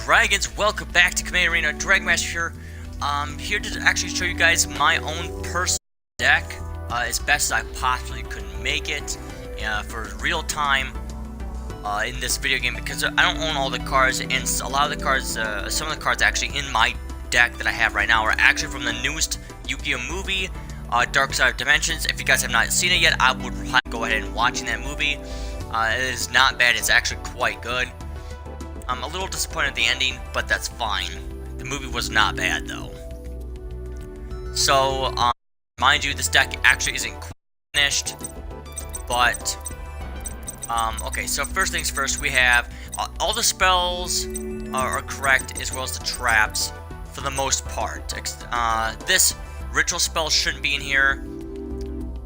Dragons, welcome back to Command Arena. Dragonmaster here. Here to actually show you guys my own personal deck as best as I possibly could make it for real time in this video game, because I don't own all the cards, and a lot of the cards, some of the cards actually in my deck that I have right now are actually from the newest Yu-Gi-Oh movie, Dark Side of Dimensions. If you guys have not seen it yet, I would go ahead and watch that movie. It is not bad. It's actually quite good. I'm a little disappointed at the ending, but that's fine. The movie was not bad, though. So, mind you, this deck actually isn't finished, but, okay, so first things first, we have, all the spells are correct, as well as the traps, for the most part. This ritual spell shouldn't be in here.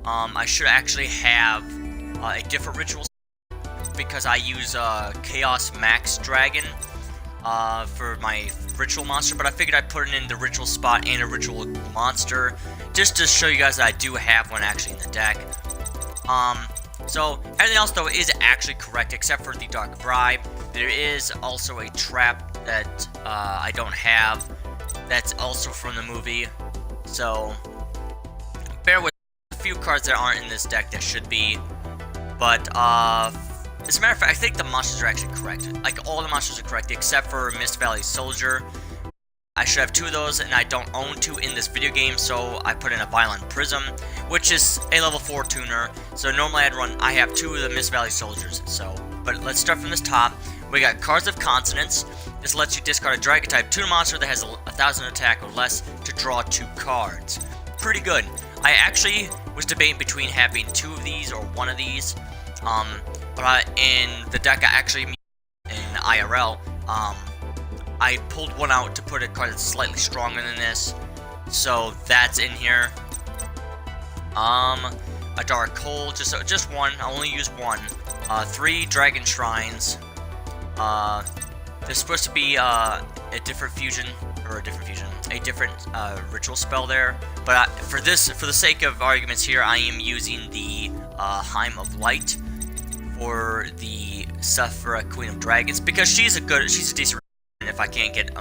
I should actually have a different ritual, because I use Chaos Max Dragon for my ritual monster, but I figured I'd put it in the ritual spot and a ritual monster just to show you guys that I do have one actually in the deck. So everything else though is actually correct except for the Dark Bribe. There is also a trap that I don't have that's also from the movie, so bear with a few cards that aren't in this deck that should be, but as a matter of fact, I think the monsters are actually correct. Like, all the monsters are correct, except for Mist Valley Soldier. I should have two of those, and I don't own two in this video game, so I put in a Violent Prism, which is a level 4 tuner. So normally I have two of the Mist Valley Soldiers, so. But let's start from this top. We got Cards of Consonance. This lets you discard a Dragon-type tuner monster that has 1,000 attack or less to draw 2 cards. Pretty good. I actually was debating between having 2 of these or 1 of these. But in the deck I actually in IRL, I pulled one out to put a card that's slightly stronger than this, so that's in here. A Dark Hole, just one. I only use one. 3 Dragon Shrines. There's supposed to be a different ritual spell there, but for the sake of arguments here, I am using the Heim of Light for the Sephira Queen of Dragons, because she's a decent if I can't get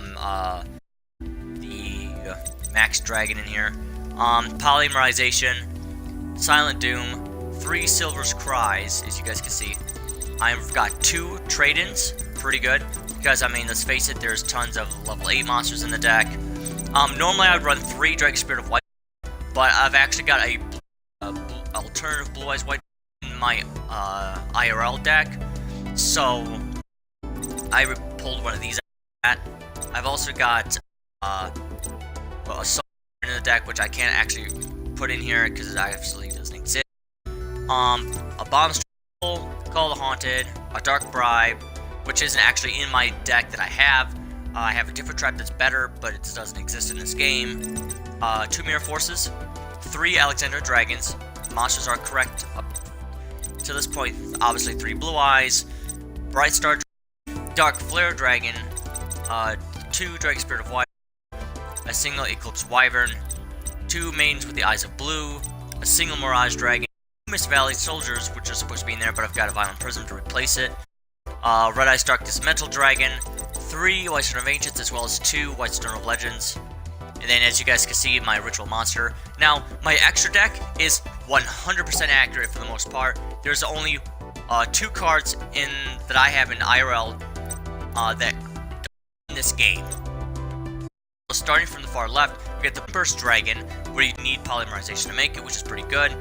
the Max Dragon in here. Polymerization, Silent Doom, 3 Silver's Cries, as you guys can see. I've got 2 trade-ins, pretty good, because I mean, let's face it, there's tons of level 8 monsters in the deck. Normally I'd run 3 Dragon Spirit of White, but I've actually got a alternative Blue Eyes White in my IRL deck, so I pulled one of these out. I've also got a Soul in the deck, which I can't actually put in here because it absolutely doesn't exist. A Bomb Struggle, Call of the Haunted, a Dark Bribe, which isn't actually in my deck that I have. I have a different trap that's better, but it doesn't exist in this game. 2 Mirror Forces, 3 Alexandra Dragons. Monsters are correct up to this point. Obviously 3 Blue Eyes, Bright Star, Dark Flare Dragon, 2 Dragon Spirit of White, a single Eclipse Wyvern, 2 Maidens with the Eyes of Blue, a single Mirage Dragon, 2 Mist Valley Soldiers, which are supposed to be in there, but I've got a Violent Prism to replace it, Red Eyes Darkness Mental Dragon, 3 Whitestone of Ancients, as well as 2 Whitestone of Legends. And then, as you guys can see, my Ritual Monster. Now, my extra deck is 100% accurate for the most part. There's only 2 cards that I have in IRL that in this game. So starting from the far left, we get the Burst Dragon, where you need Polymerization to make it, which is pretty good.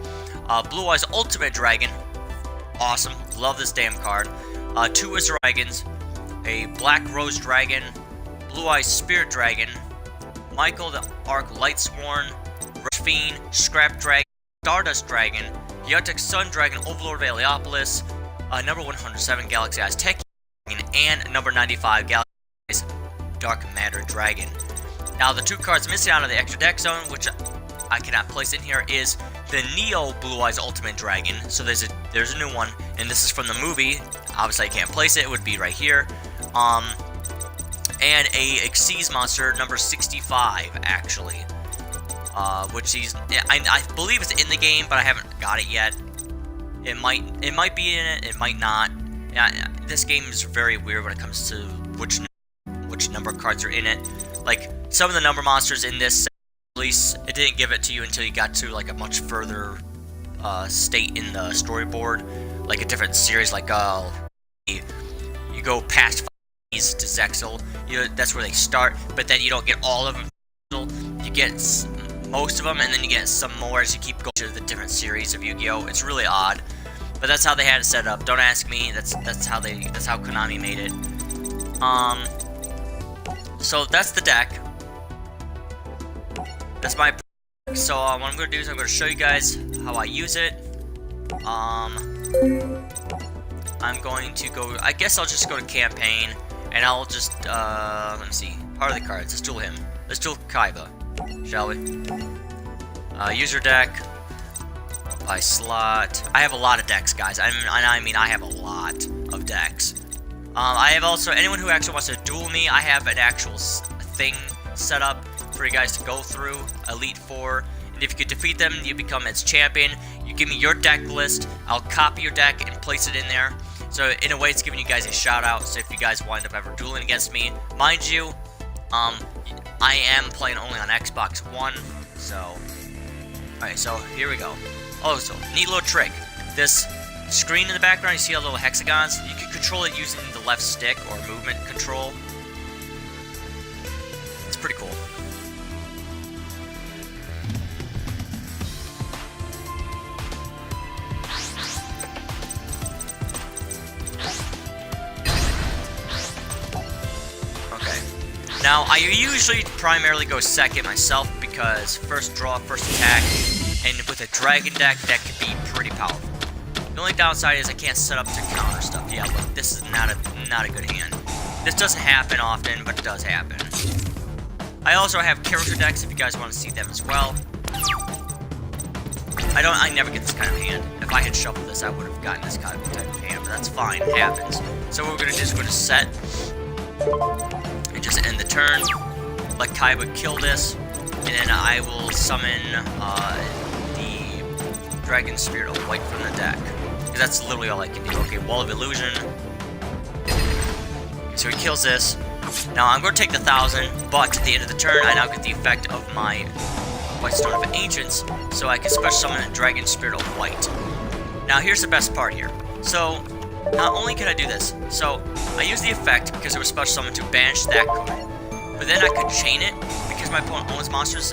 Blue Eyes Ultimate Dragon, awesome, love this damn card. 2 Wizard Dragons, a Black Rose Dragon, Blue Eyes Spirit Dragon, Michael the Arc Lightsworn, Rush Fiend, Scrap Dragon, Stardust Dragon, Yotek Sun Dragon, Overlord of Heliopolis, number 107 Galaxy Eyes Tech Dragon, and number 95 Galaxy Eyes Dark Matter Dragon. Now the 2 cards missing out of the extra deck zone, which I cannot place in here, is the Neo Blue Eyes Ultimate Dragon. So there's a new one, and this is from the movie. Obviously I can't place it, it would be right here. And a Xyz monster, number 65, actually. Which I believe it's in the game, but I haven't got it yet. It might be in it, it might not. Yeah, this game is very weird when it comes to which which number of cards are in it. Like, some of the number monsters in this release, it didn't give it to you until you got to, like, a much further state in the storyboard. Like, a different series, like, you go past to Zexal, that's where they start, but then you don't get all of them. You get most of them, and then you get some more as you keep going to the different series of Yu-Gi-Oh! It's really odd, but that's how they had it set up. Don't ask me. That's how Konami made it. So that's the deck. That's my. So what I'm gonna do is I'm gonna show you guys how I use it. I'm going to go. I guess I'll just go to campaign, and I'll just let me see. Part of the cards. Let's duel him. Let's duel Kaiba, shall we? User deck. By slot. I have a lot of decks, guys. I mean, I have a lot of decks. I have also, anyone who actually wants to duel me, I have an actual thing set up for you guys to go through. Elite Four. And if you could defeat them, you become its champion. You give me your deck list. I'll copy your deck and place it in there. So in a way, it's giving you guys a shout out. So if you guys wind up ever dueling against me, mind you, I am playing only on Xbox One. So, alright, so here we go. Oh, so neat little trick. This screen in the background, you see all the little hexagons? You can control it using the left stick or movement control. It's pretty cool. Okay. Now, I usually primarily go second myself because first draw, first attack, and with a dragon deck, that could be pretty powerful. The only downside is I can't set up to counter stuff. Yeah, look, this is not a good hand. This doesn't happen often, but it does happen. I also have character decks if you guys want to see them as well. I never get this kind of hand. If I had shuffled this, I would have gotten this kind of type of hand, but that's fine, it happens. So what we're gonna do is we're gonna set and just end the turn. Let Kaiba kill this, and then I will summon the Dragon Spirit of White from the deck. Because that's literally all I can do. Okay, Wall of Illusion. Okay, so he kills this. Now I'm going to take the 1,000, but at the end of the turn, I now get the effect of my White Stone of Ancients, so I can special summon a Dragon Spirit of White. Now here's the best part here. So, not only can I do this, so I use the effect because it was special summoned to banish that card. But then I could chain it, because my opponent owns monsters,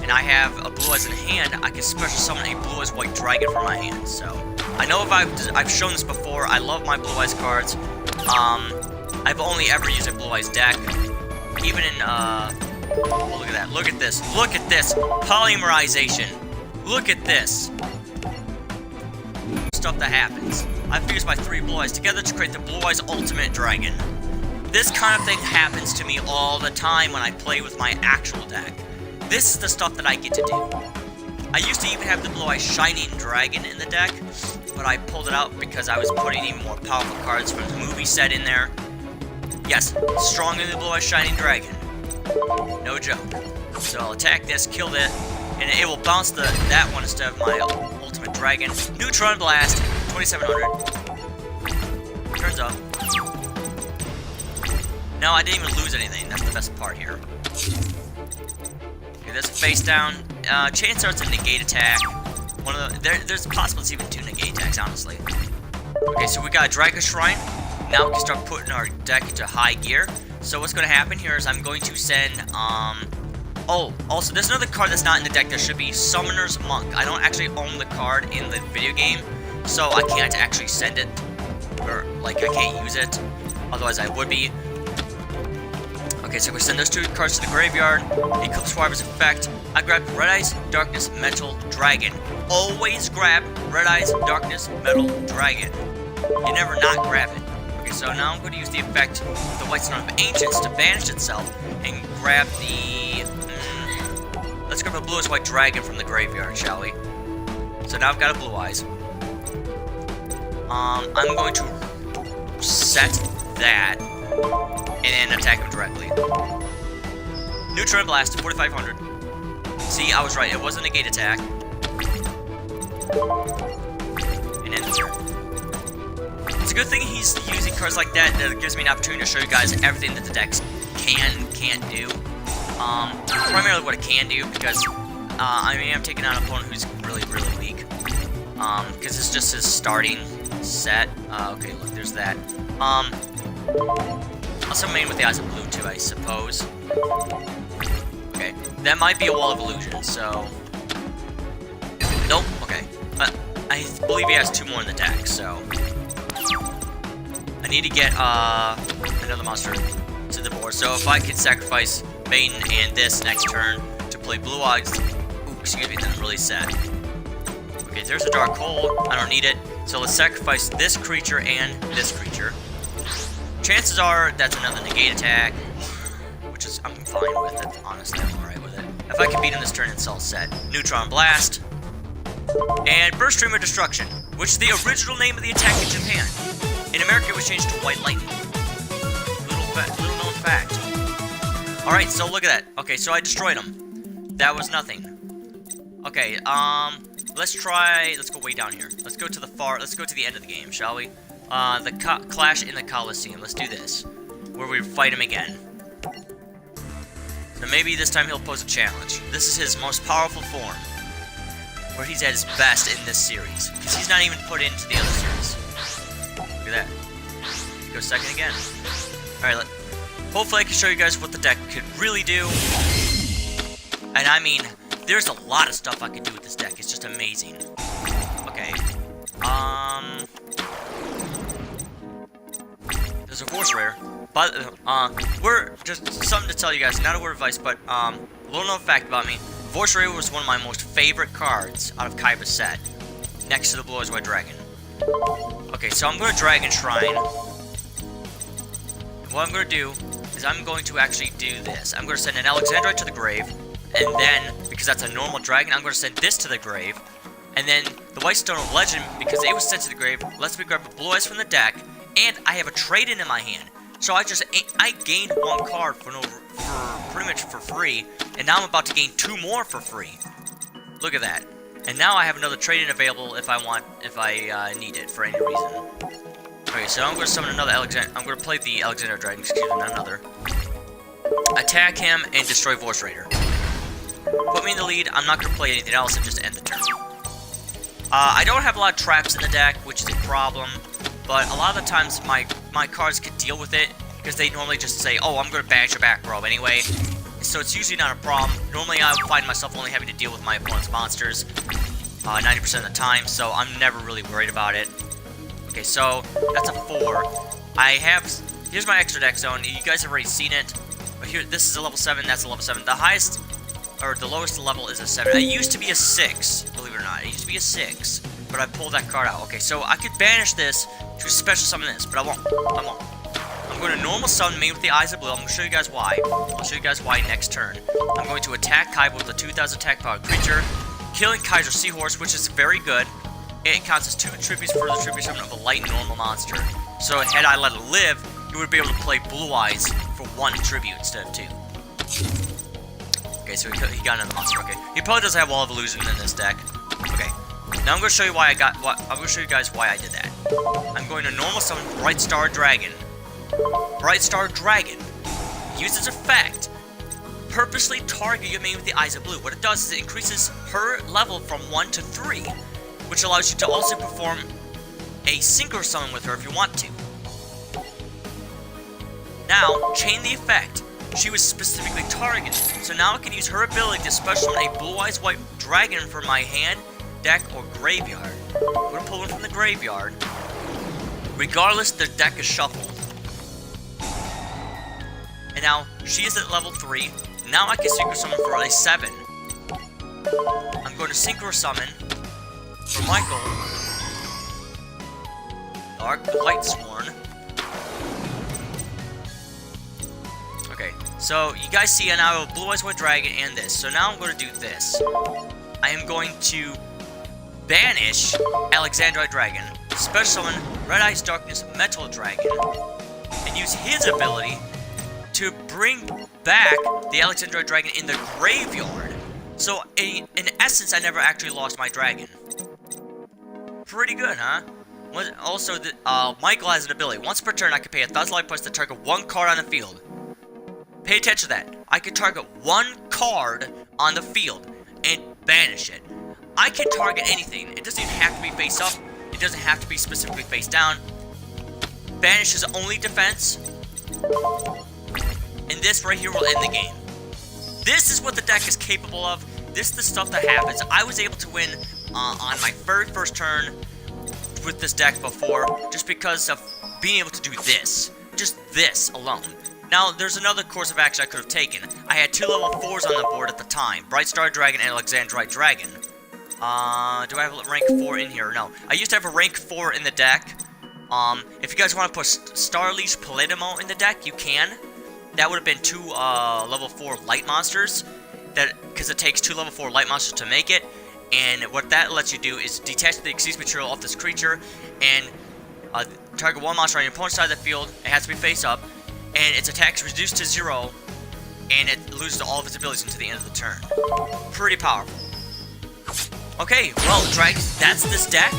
and I have a Blue Eyes in hand, I can special summon a Blue Eyes White Dragon from my hand, so. I know if I've shown this before, I love my Blue Eyes cards. I've only ever used a Blue Eyes deck. Even in, oh, look at that, look at this, polymerization. Look at this. Stuff that happens. I've fused my 3 Blue Eyes together to create the Blue Eyes Ultimate Dragon. This kind of thing happens to me all the time when I play with my actual deck. This is the stuff that I get to do. I used to even have the Blue Eyes Shining Dragon in the deck, but I pulled it out because I was putting even more powerful cards from the movie set in there. Yes, stronger than the Blue Eyes Shining Dragon. No joke. So I'll attack this, kill it, and it will bounce that one instead of my Ultimate Dragon. Neutron Blast, 2700. Turns up. No, I didn't even lose anything. That's the best part here. Okay, there's a face down. Chain starts a negate attack. There's possible it's even 2 negate attacks, honestly. Okay, so we got a Dragon Shrine. Now we can start putting our deck into high gear. So what's going to happen here is I'm going to send, oh, also, there's another card that's not in the deck. There should be Summoner's Monk. I don't actually own the card in the video game, so I can't actually send it. Or, like, I can't use it. Otherwise, I would be. Okay, so we send those 2 cards to the graveyard. Eclipse Wyvern's effect. I grab Red Eyes, Darkness, Metal, Dragon. Always grab Red Eyes, Darkness, Metal, Dragon. You never not grab it. Okay, so now I'm going to use the effect of the White Stone of Ancients to banish itself and grab the... let's grab a Blue Eyes White Dragon from the graveyard, shall we? So now I've got a Blue Eyes. I'm going to set that and then attack him directly. Neutron Blast, 4,500. See, I was right. It was a negate attack. And end the turn. Let's good thing he's using cards like that. That gives me an opportunity to show you guys everything that the deck can't do. Primarily what it can do, because I mean, I'm taking on an opponent who's really weak. Because it's just his starting set. Okay, look, there's that. Also main with the Eyes of Blue too, I suppose. Okay, that might be a Wall of Illusion, so... Nope, okay. I believe he has 2 more in the deck, so... I need to get, another monster to the board. So if I could sacrifice Maiden and this next turn to play Blue Eyes... Ooh, excuse me, then I'm really sad. Okay, there's a Dark Hole. I don't need it. So let's sacrifice this creature and this creature. Chances are that's another negate attack, which is I'm fine with it. Honestly, I'm alright with it. If I can beat him this turn, it's all set. Neutron Blast. And Burst Stream of Destruction, which is the original name of the attack in Japan. In America, it was changed to White Lightning. Little known fact. Alright, so look at that. Okay, so I destroyed him. That was nothing. Okay, let's go way down here. Let's go to the end of the game, shall we? The Clash in the Coliseum. Let's do this. Where we fight him again. So maybe this time he'll pose a challenge. This is his most powerful form. Where he's at his best in this series. Because he's not even put into the other series. Look at that. Go second again. Alright, hopefully I can show you guys what the deck could really do. And I mean, there's a lot of stuff I could do with this deck. It's just amazing. Okay. There's a Force Rare. But, we're just something to tell you guys. Not a word of advice, but, a little known fact about me. Force Rare was one of my most favorite cards out of Kaiba's set. Next to the Blue Eyes White Dragon. Okay, so I'm going to Dragon Shrine. What I'm going to do is I'm going to actually do this. I'm going to send an Alexandrite to the grave. And then, because that's a normal dragon, I'm going to send this to the grave. And then the White Stone of Legend, because it was sent to the grave, lets me grab a Blue Eyes from the deck. And I have a trade-in in my hand. So I gained 1 card for pretty much for free. And now I'm about to gain 2 more for free. Look at that. And now I have another trade-in available if I need it for any reason. Okay, so I'm going to summon another I'm going to play the Alexander Dragon, excuse me, not another. Attack him and destroy Force Raider. Put me in the lead. I'm not going to play anything else and just end the turn. I don't have a lot of traps in the deck, which is a problem. But a lot of the times my cards can deal with it because they normally just say, oh, I'm going to banish your back row anyway. So it's usually not a problem. Normally I find myself only having to deal with my opponent's monsters 90% of the time, so I'm never really worried about it. Okay, so that's a 4. Here's my extra deck zone. You guys have already seen it. But here, this is a level 7, that's a level 7. The highest, or the lowest level is a 7. It used to be a 6, believe it or not. It used to be a 6, but I pulled that card out. Okay, so I could banish this to special summon this, but I won't. I'm going to normal summon me with the Eyes of Blue. I'm going to show you guys why. I'll show you guys why next turn. I'm going to attack Kaiba with a 2000 attack power creature, killing Kaiser Seahorse, which is very good. It counts as 2 tributes for the tribute summon of a light normal monster. So had I let it live, you would be able to play Blue Eyes for 1 tribute instead of 2. Okay, so he got another monster. Okay, he probably doesn't have Wall of Illusion in this deck. Okay, now I'm going to show you why I'm going to show you guys why I did that. I'm going to normal summon Bright Star Dragon. Bright Star Dragon uses effect. Purposely target your main with the Eyes of Blue. What it does is it increases her level from 1 to 3, which allows you to also perform a Synchro Summon with her if you want to. Now, chain the effect. She was specifically targeted, so now I can use her ability to special summon a Blue Eyes White Dragon from my hand, deck, or graveyard. I'm going to pull one from the graveyard. Regardless, the deck is shuffled. And now, she is at level 3. Now I can Synchro Summon for a 7. I'm going to Synchro Summon for Michael, Dark Lightsworn. Okay, so you guys see I now have Blue Eyes White Dragon and this. So now I'm going to do this. I am going to banish Alexandrite Dragon, special summon Red Eyes Darkness Metal Dragon, and use his ability to bring back the Alexandrite Dragon in the graveyard. So, in essence, I never actually lost my dragon. Pretty good, huh? Also, Michael has an ability. Once per turn, I can pay 1,000 life points to target one card on the field. Pay attention to that. I can target one card on the field and banish it. I can target anything. It doesn't even have to be face up. It doesn't have to be specifically face down. Banish is only defense. And this right here will end the game. This is what the deck is capable of. This is the stuff that happens. I was able to win on my very first turn with this deck before, just because of being able to do this. Just this alone. Now, there's another course of action I could have taken. I had 2 level 4s on the board at the time. Bright Star Dragon and Alexandrite Dragon. Do I have a rank 4 in here? No. I used to have a rank 4 in the deck. If you guys want to put Starleash Paladimo in the deck, you can. That would have been 2 level 4 light monsters. Because it takes 2 level 4 light monsters to make it. And what that lets you do is detach the Xyz material off this creature and target one monster on your opponent's side of the field. It has to be face up. And its attack is reduced to 0. And it loses all of its abilities until the end of the turn. Pretty powerful. Okay, well, Dragons, that's this deck.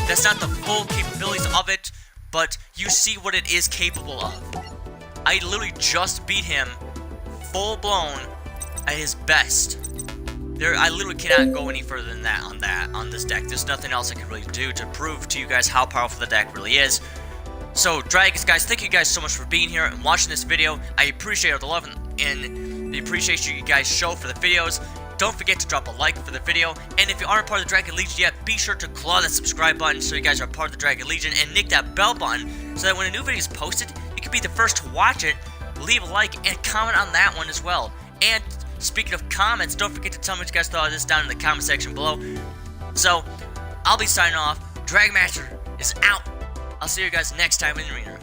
That's not the full capabilities of it, but you see what it is capable of. I literally just beat him full-blown at his best. I literally cannot go any further than that on this deck. There's nothing else I can really do to prove to you guys how powerful the deck really is. So, Dragons, guys, thank you guys so much for being here and watching this video. I appreciate all the love and the appreciation you guys show for the videos. Don't forget to drop a like for the video, and if you aren't part of the Dragon Legion yet, be sure to claw that subscribe button so you guys are part of the Dragon Legion, and nick that bell button so that when a new video is posted, you can be the first to watch it, leave a like, and comment on that one as well. And speaking of comments, don't forget to tell me what you guys thought of this down in the comment section below. So, I'll be signing off. Dragon Master is out. I'll see you guys next time in the arena.